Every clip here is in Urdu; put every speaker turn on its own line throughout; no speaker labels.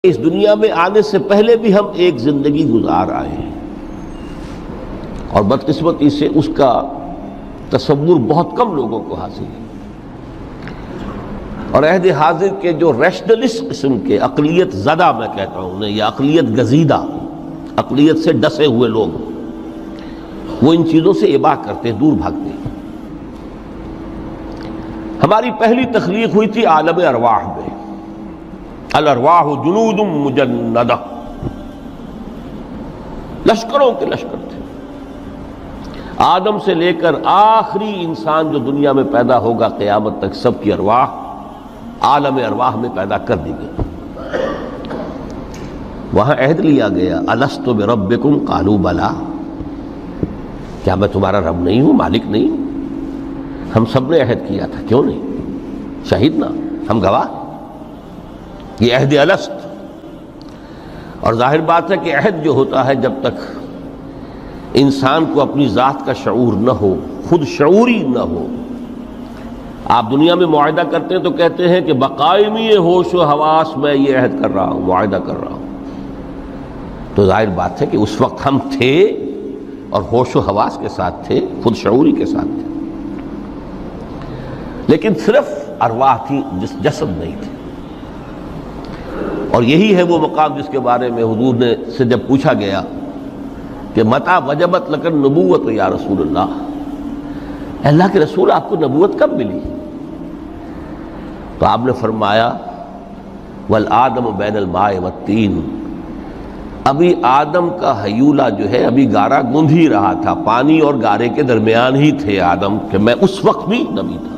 اس دنیا میں آنے سے پہلے بھی ہم ایک زندگی گزار آئے ہیں اور بدقسمتی سے اس کا تصور بہت کم لوگوں کو حاصل ہے، اور عہد حاضر کے جو ریشنلسٹ قسم کے اقلیت زدہ میں کہتا ہوں انہیں، یا اقلیت گزیدہ، اقلیت سے ڈسے ہوئے لوگ، وہ ان چیزوں سے اباع کرتے، دور بھاگتے ہیں۔ ہماری پہلی تخلیق ہوئی تھی عالم ارواح میں، الارواح جنود مجندہ، لشکروں کے لشکر تھے۔ آدم سے لے کر آخری انسان جو دنیا میں پیدا ہوگا قیامت تک، سب کی ارواح عالم ارواح میں پیدا کر دی گئی۔ وہاں عہد لیا گیا، الست بربکم قالوا بلا، کیا میں تمہارا رب نہیں ہوں، مالک نہیں ہوں؟ ہم سب نے عہد کیا تھا، کیوں نہیں؟ شہید نا، ہم گواہ۔ یہ عہد الست، اور ظاہر بات ہے کہ عہد جو ہوتا ہے جب تک انسان کو اپنی ذات کا شعور نہ ہو، خود شعوری نہ ہو۔ آپ دنیا میں معاہدہ کرتے ہیں تو کہتے ہیں کہ بقائمی ہوش و حواس میں یہ عہد کر رہا ہوں، معاہدہ کر رہا ہوں، تو ظاہر بات ہے کہ اس وقت ہم تھے اور ہوش و حواس کے ساتھ تھے، خود شعوری کے ساتھ تھے، لیکن صرف ارواح تھی، جسد نہیں تھے۔ اور یہی ہے وہ مقام جس کے بارے میں حضور نے سے جب پوچھا گیا کہ متى وجبت لک النبوۃ یا رسول اللہ، اللہ کے رسول آپ کو نبوت کب ملی؟ تو آپ نے فرمایا والآدم بین الماء والطین، ابھی آدم کا حیولہ جو ہے ابھی گارا گوندھ ہی رہا تھا، پانی اور گارے کے درمیان ہی تھے آدم، کہ میں اس وقت بھی نبی تھا۔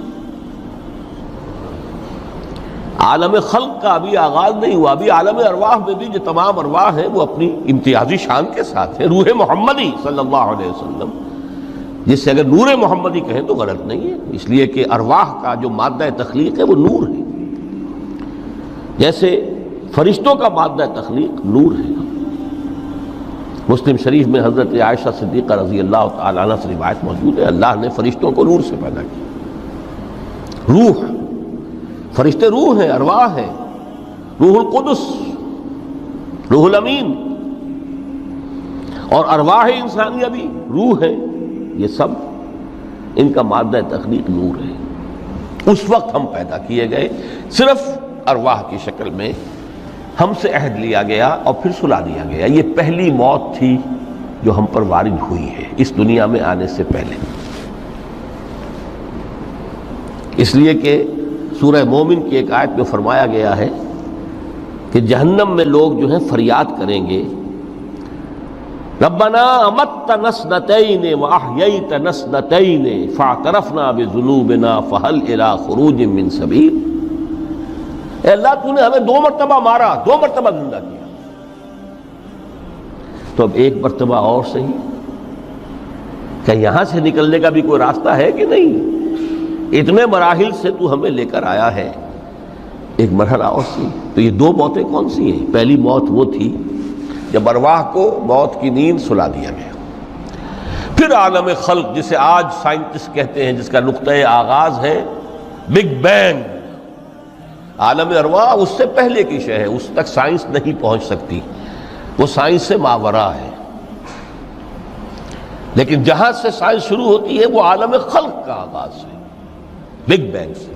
عالم خلق کا ابھی آغاز نہیں ہوا، ابھی عالم ارواح میں بھی جو تمام ارواح ہیں وہ اپنی امتیازی شان کے ساتھ ہیں۔ روح محمدی صلی اللہ علیہ وسلم، جس سے اگر نور محمدی کہیں تو غلط نہیں ہے، اس لیے کہ ارواح کا جو مادہ تخلیق ہے وہ نور ہے، جیسے فرشتوں کا مادہ تخلیق نور ہے۔ مسلم شریف میں حضرت عائشہ صدیقہ رضی اللہ تعالی عنہ سے روایت موجود ہے، اللہ نے فرشتوں کو نور سے پیدا کیا۔ روح، فرشتے روح ہیں، ارواح ہیں، روح القدس، روح الامین، اور ارواح انسانیہ بھی روح ہے، یہ سب ان کا مادہ تخلیق نور ہے۔ اس وقت ہم پیدا کیے گئے، صرف ارواح کی شکل میں ہم سے عہد لیا گیا اور پھر سلا دیا گیا۔ یہ پہلی موت تھی جو ہم پر وارد ہوئی ہے اس دنیا میں آنے سے پہلے، اس لیے کہ سورہ مومن کی ایک آیت میں فرمایا گیا ہے کہ جہنم میں لوگ جو ہیں فریاد کریں گے، ربنا امتنا اثنتین واحییتنا اثنتین فاعترفنا بذنوبنا فہل الی خروج من سبیل۔ اے اللہ، تو نے ہمیں 2 مرتبہ مارا، 2 مرتبہ زندہ کیا، تو اب ایک مرتبہ اور صحیح، کہ یہاں سے نکلنے کا بھی کوئی راستہ ہے کہ نہیں؟ اتنے مراحل سے تو ہمیں لے کر آیا ہے، ایک مرحلہ اور سی۔ تو یہ 2 موتیں کون سی ہیں؟ پہلی موت وہ تھی جب ارواح کو موت کی نیند سلا دیا گیا۔ پھر عالم خلق، جسے آج سائنٹسٹ کہتے ہیں، جس کا نقطۂ آغاز ہے بگ بینگ، عالم ارواح اس سے پہلے کی شے ہے، اس تک سائنس نہیں پہنچ سکتی، وہ سائنس سے ماوراء ہے۔ لیکن جہاں سے سائنس شروع ہوتی ہے وہ عالم خلق کا آغاز ہے، بگ بینگ سے۔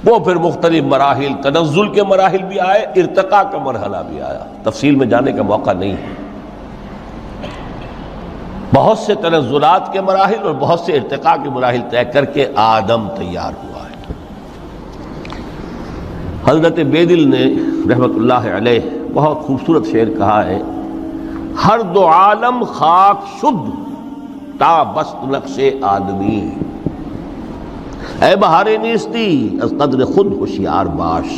وہ پھر مختلف مراحل، تنزل کے مراحل بھی آئے، ارتقاء کا مرحلہ بھی آیا، تفصیل میں جانے کا موقع نہیں ہے۔ بہت سے تنزلات کے مراحل اور بہت سے ارتقاء کے مراحل طے کر کے آدم تیار ہوا ہے۔ حضرت بیدل نے رحمت اللہ علیہ بہت خوبصورت شعر کہا ہے، ہر 2 عالم خاک شد تا بست نقش آدمی، اے بہار نیستی از قدر خود ہوشیار باش۔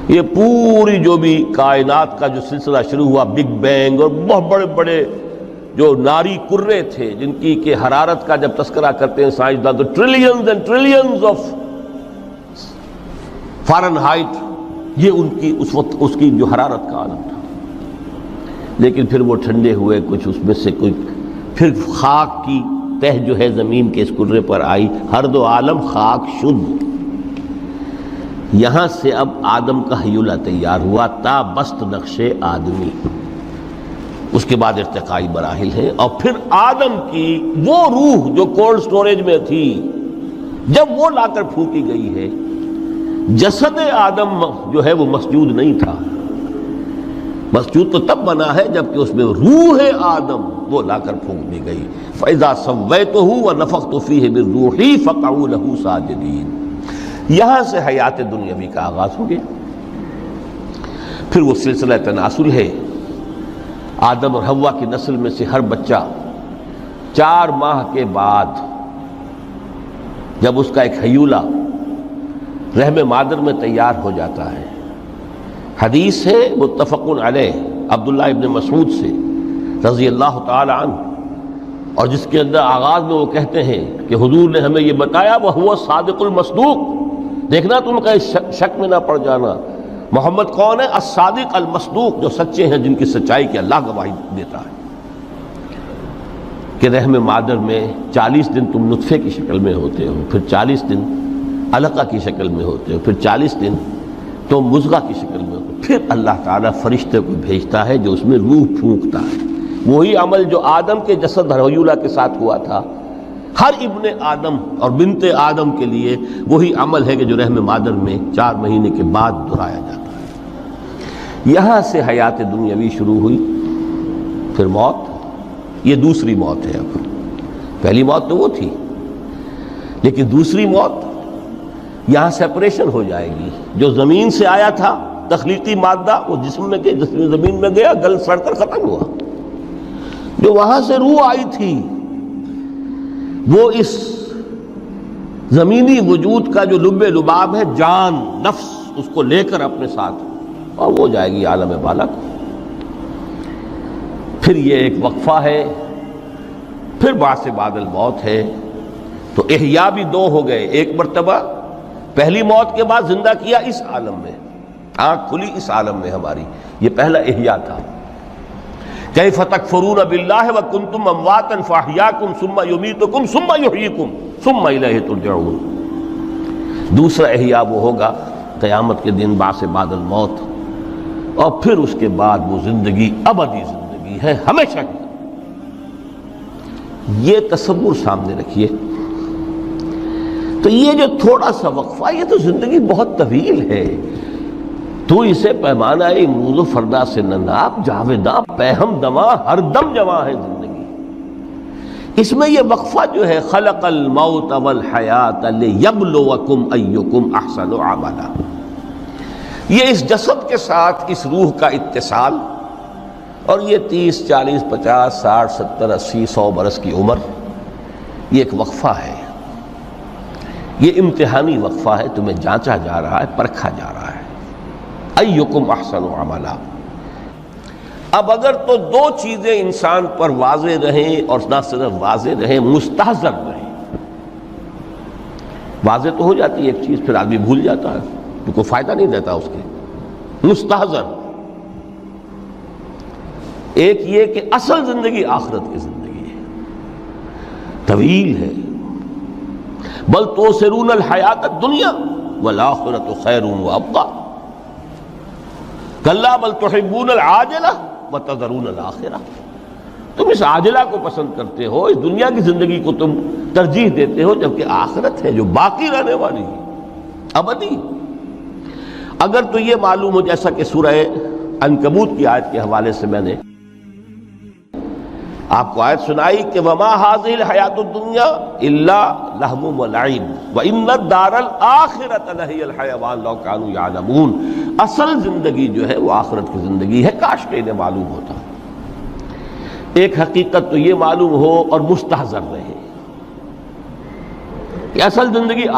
یہ پوری جو بھی کائنات کا جو سلسلہ شروع ہوا، بگ بینگ، اور بہت بڑے بڑے جو ناری کرے تھے جن کی کہ حرارت کا جب تذکرہ کرتے ہیں سائنسدان تو trillions and trillions of foreign height, یہ ان کی اس وقت اس کی جو حرارت کا عالم تھا، لیکن پھر وہ ٹھنڈے ہوئے، کچھ اس میں سے کچھ، پھر خاک کی تہ جو ہے زمین کے اس کرے پر آئی، ہر 2 عالم خاک شد۔ یہاں سے اب آدم کا حیولہ تیار ہوا، تا بست نقش آدمی، اس کے بعد ارتقائی مراحل ہیں، اور پھر آدم کی وہ روح جو کولڈ سٹوریج میں تھی جب وہ لا کر پھونکی گئی ہے، جسد آدم جو ہے وہ مسجود نہیں تھا، مسجود تو تب بنا ہے جبکہ اس میں روح آدم وہ لا کر پھونک دی گئی۔ فَإِذَا سَوَّيْتُهُ وَنَفَخْتُ فِيهِ مِن رُوحِي فَقَعُوا لَهُ سَاجِدِينَ۔ یہاں سے حیات دنیاوی کا آغاز ہو گیا۔ پھر وہ سلسلہ تناسل ہے، آدم اور حوا کی نسل میں سے ہر بچہ 4 ماہ کے بعد جب اس کا ایک حیولہ رحم مادر میں تیار ہو جاتا ہے، حدیث ہے متفق علیہ عبداللہ ابن مسعود سے رضی اللہ تعالی عنہ، اور جس کے اندر آغاز میں وہ کہتے ہیں کہ حضور نے ہمیں یہ بتایا وَهُوَ الصادق المصدوق، دیکھنا تم کہیں شک میں نہ پڑ جانا، محمد کون ہے؟ الصادق المصدوق، جو سچے ہیں، جن کی سچائی کی اللہ گواہی دیتا ہے، کہ رحم مادر میں 40 دن تم نطفے کی شکل میں ہوتے ہو، پھر 40 دن علقہ کی شکل میں ہوتے ہو، پھر 40 دن تو مضغہ کی شکل میں ہوتے، پھر اللہ تعالیٰ فرشتے کو بھیجتا ہے جو اس میں روح پھونکتا ہے۔ وہی عمل جو آدم کے جسد حیولہ کے ساتھ ہوا تھا، ہر ابن آدم اور بنت آدم کے لیے وہی عمل ہے کہ جو رحم مادر میں 4 مہینے کے بعد دہرایا جاتا ہے۔ یہاں سے حیات دنیاوی شروع ہوئی، پھر موت، یہ دوسری موت ہے۔ اب پہلی موت تو وہ تھی، لیکن دوسری موت یہاں سیپریشن ہو جائے گی۔ جو زمین سے آیا تھا تخلیقی مادہ، وہ جسم میں گیا، جسم زمین میں گیا، گل سڑ کر ختم ہوا۔ جو وہاں سے روح آئی تھی وہ اس زمینی وجود کا جو لب لباب ہے، جان، نفس، اس کو لے کر اپنے ساتھ، اور وہ جائے گی عالم بالا کو۔ پھر یہ ایک وقفہ ہے، پھر بعث بعد الموت ہے۔ تو احیاء بھی 2 ہو گئے، ایک مرتبہ پہلی موت کے بعد زندہ کیا اس عالم میں، آنکھ کھلی اس عالم میں ہماری، یہ پہلا احیاء تھا۔ کیف تکفرون باللہ وکنتم امواتا فاحیاکم ثم یمیتکم ثم یحییکم ثم الیہ ترجعون۔ دوسرا احیاء وہ ہوگا قیامت کے دن، بعث بعد الموت، اور پھر اس کے بعد وہ زندگی ابدی زندگی ہے، ہمیشہ کی۔ یہ تصور سامنے رکھیے۔ تو یہ جو تھوڑا سا وقفہ، یہ تو زندگی بہت طویل ہے، تو اسے پیمانہ امروز و فردا سے نہ ناپ، جاویداں پیہم دماں، ہر دم جواں ہے زندگی۔ اس میں یہ وقفہ جو ہے، خلق الموت والحیات لیبلوکم ایکم احسن عملا، یہ اس جسد کے ساتھ اس روح کا اتصال، اور یہ 30 40 50 60 70 80 100 برس کی عمر، یہ ایک وقفہ ہے، یہ امتحانی وقفہ ہے، تمہیں جانچا جا رہا ہے، پرکھا جا رہا ہے۔ ایکم احسن عملا۔ اب اگر تو 2 چیزیں انسان پر واضح رہیں، اور نہ صرف واضح رہیں، مستحضر رہیں۔ واضح تو ہو جاتی ہے ایک چیز، پھر آدمی بھول جاتا ہے، تو کوئی فائدہ نہیں دیتا اس کے۔ مستحضر ایک یہ کہ اصل زندگی آخرت کی زندگی ہے، طویل ہے۔ بل توثرون الحیات الدنیا والآخرۃ خیر وابقیٰ، کلا بل تحبون العاجلہ وتذرون الآخرہ، تم اس عاجلہ کو پسند کرتے ہو، اس دنیا کی زندگی کو تم ترجیح دیتے ہو، جبکہ آخرت ہے جو باقی رہنے والی ہے، ابدی۔ اگر تو یہ معلوم ہو، جیسا کہ سورہ عنکبوت کی آیت کے حوالے سے میں نے آپ کو آیت سنائی کہ وما هذه الحیات الدنیا الا لہو ولعب وان الدار الاخرۃ لہی الحیوان لو کانوا یعلمون، اصل زندگی جو ہے وہ آخرت کی زندگی ہے، کاش کہ انہیں معلوم ہوتا۔ ایک حقیقت تو یہ معلوم ہو اور مستحضر رہے کہ اصل زندگی